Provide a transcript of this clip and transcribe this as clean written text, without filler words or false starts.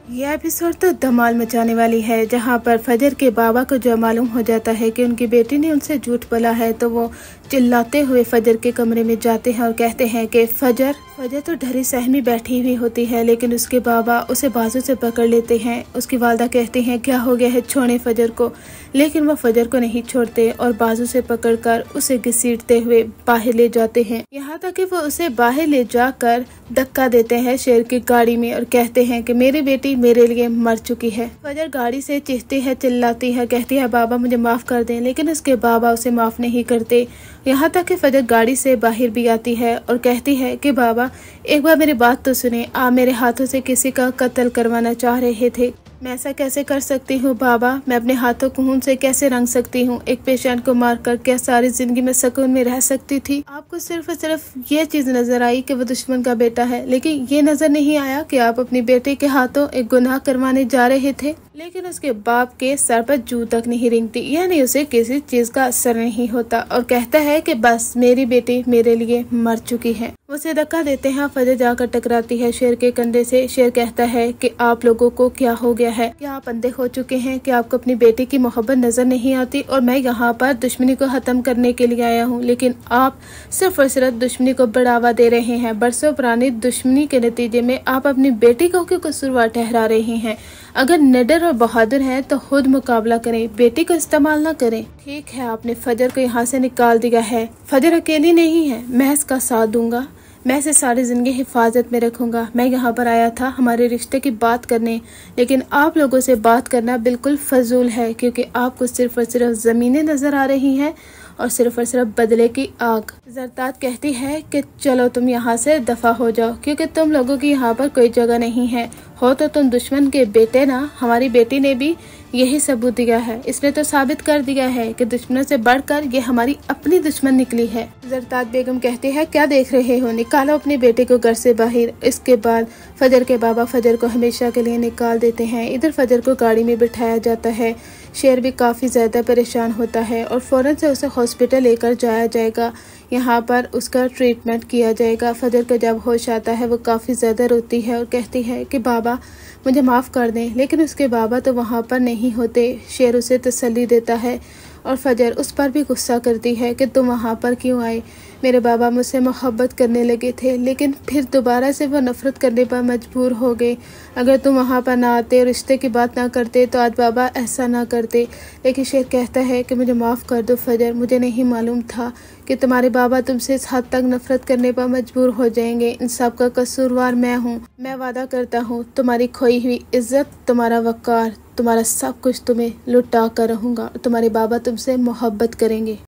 यह एपिसोड तो धमाल मचाने वाली है, जहां पर फजर के बाबा को जो मालूम हो जाता है कि उनकी बेटी ने उनसे झूठ बोला है, तो वो चिल्लाते हुए फजर के कमरे में जाते हैं और कहते हैं कि फजर तो डरी सहमी बैठी हुई होती है, लेकिन उसके बाबा उसे बाजू से पकड़ लेते हैं। उसकी वालदा कहती हैं क्या हो गया है, छोड़े फजर को, लेकिन वो फजर को नहीं छोड़ते और बाजू से पकड़कर उसे घसीटते हुए बाहर ले जाते हैं। यहाँ तक कि वो उसे बाहर ले जाकर धक्का देते हैं शेर की गाड़ी में और कहते हैं कि मेरी बेटी मेरे लिए मर चुकी है। फजर गाड़ी से चीखती है, चिल्लाती है, कहती है बाबा मुझे माफ कर दें, लेकिन उसके बाबा उसे माफ नहीं करते। यहाँ तक कि फजर गाड़ी से बाहर भी आती है और कहती है कि बाबा एक बार मेरी बात तो सुने, आप मेरे हाथों से किसी का कत्ल करवाना चाह रहे थे, मैं ऐसा कैसे कर सकती हूँ बाबा, मैं अपने हाथों को खून से कैसे रंग सकती हूँ, एक पेशेंट को मारकर क्या सारी जिंदगी में सुकून में रह सकती थी। आपको सिर्फ और सिर्फ ये चीज नजर आई कि वो दुश्मन का बेटा है, लेकिन ये नजर नहीं आया कि आप अपनी बेटे के हाथों एक गुनाह करवाने जा रहे थे। लेकिन उसके बाप के सर पर जू तक नहीं रेंगती, यानी उसे किसी चीज का असर नहीं होता और कहता है कि बस मेरी बेटी मेरे लिए मर चुकी है। उसे धक्का देते हैं, फजर जाकर टकराती है शेर के कंधे से। शेर कहता है कि आप लोगों को क्या हो गया है, क्या आप अंधे हो चुके हैं, कि आपको अपनी बेटी की मोहब्बत नजर नहीं आती, और मैं यहाँ पर दुश्मनी को खत्म करने के लिए आया हूँ, लेकिन आप सिर्फ और सिर्फ दुश्मनी को बढ़ावा दे रहे हैं। बरसों पुरानी दुश्मनी के नतीजे में आप अपनी बेटी को क्यों कसूरवार ठहरा रहे हैं। अगर निडर और बहादुर हैं तो खुद मुकाबला करें, बेटी को इस्तेमाल न करें। ठीक है, आपने फजर को यहाँ से निकाल दिया है, फजर अकेली नहीं है, मैं इसका साथ दूंगा, मैं इसे सारी जिंदगी हिफाजत में रखूंगा। मैं यहाँ पर आया था हमारे रिश्ते की बात करने, लेकिन आप लोगों से बात करना बिल्कुल फजूल है, क्योंकि आपको सिर्फ और सिर्फ जमीनें नजर आ रही हैं और सिर्फ बदले की आग। जरदाद कहती है कि चलो तुम यहाँ से दफा हो जाओ, क्योंकि तुम लोगों की यहाँ पर कोई जगह नहीं है, हो तो तुम दुश्मन के बेटे ना। हमारी बेटी ने भी यही सबूत दिया है, इसने तो साबित कर दिया है कि दुश्मनों से बढ़कर ये हमारी अपनी दुश्मन निकली है। जरदाद बेगम कहती है क्या देख रहे हो, निकालो अपने बेटे को घर से बाहर। इसके बाद फजर के बाबा फजर को हमेशा के लिए निकाल देते हैं। इधर फजर को गाड़ी में बिठाया जाता है। शेर भी काफी ज्यादा परेशान होता है और फौरन से उसे हॉस्पिटल लेकर जाया जाएगा, यहाँ पर उसका ट्रीटमेंट किया जाएगा। फजर को जब होश आता है वो काफी ज्यादा रोती है और कहती है कि बाबा मुझे माफ कर दें, लेकिन उसके बाबा तो वहाँ पर नहीं होते। शेर उसे तसल्ली देता है और फजर उस पर भी गुस्सा करती है कि तुम वहाँ पर क्यों आए, मेरे बाबा मुझसे मोहब्बत करने लगे थे, लेकिन फिर दोबारा से वो नफरत करने पर मजबूर हो गए। अगर तुम वहाँ पर ना आते और रिश्ते की बात ना करते तो आज बाबा ऐसा ना करते। लेकिन शेर कहता है कि मुझे माफ़ कर दो फजर, मुझे नहीं मालूम था कि तुम्हारे बाबा तुमसे इस हद तक नफरत करने पर मजबूर हो जाएंगे। इन सब का कसूरवार मैं हूँ। मैं वादा करता हूँ तुम्हारी खोई हुई इज्जत, तुम्हारा वक़ार, तुम्हारा सब कुछ तुम्हें लुटा कर रहूँगा। तुम्हारे बाबा तुमसे मोहब्बत करेंगे।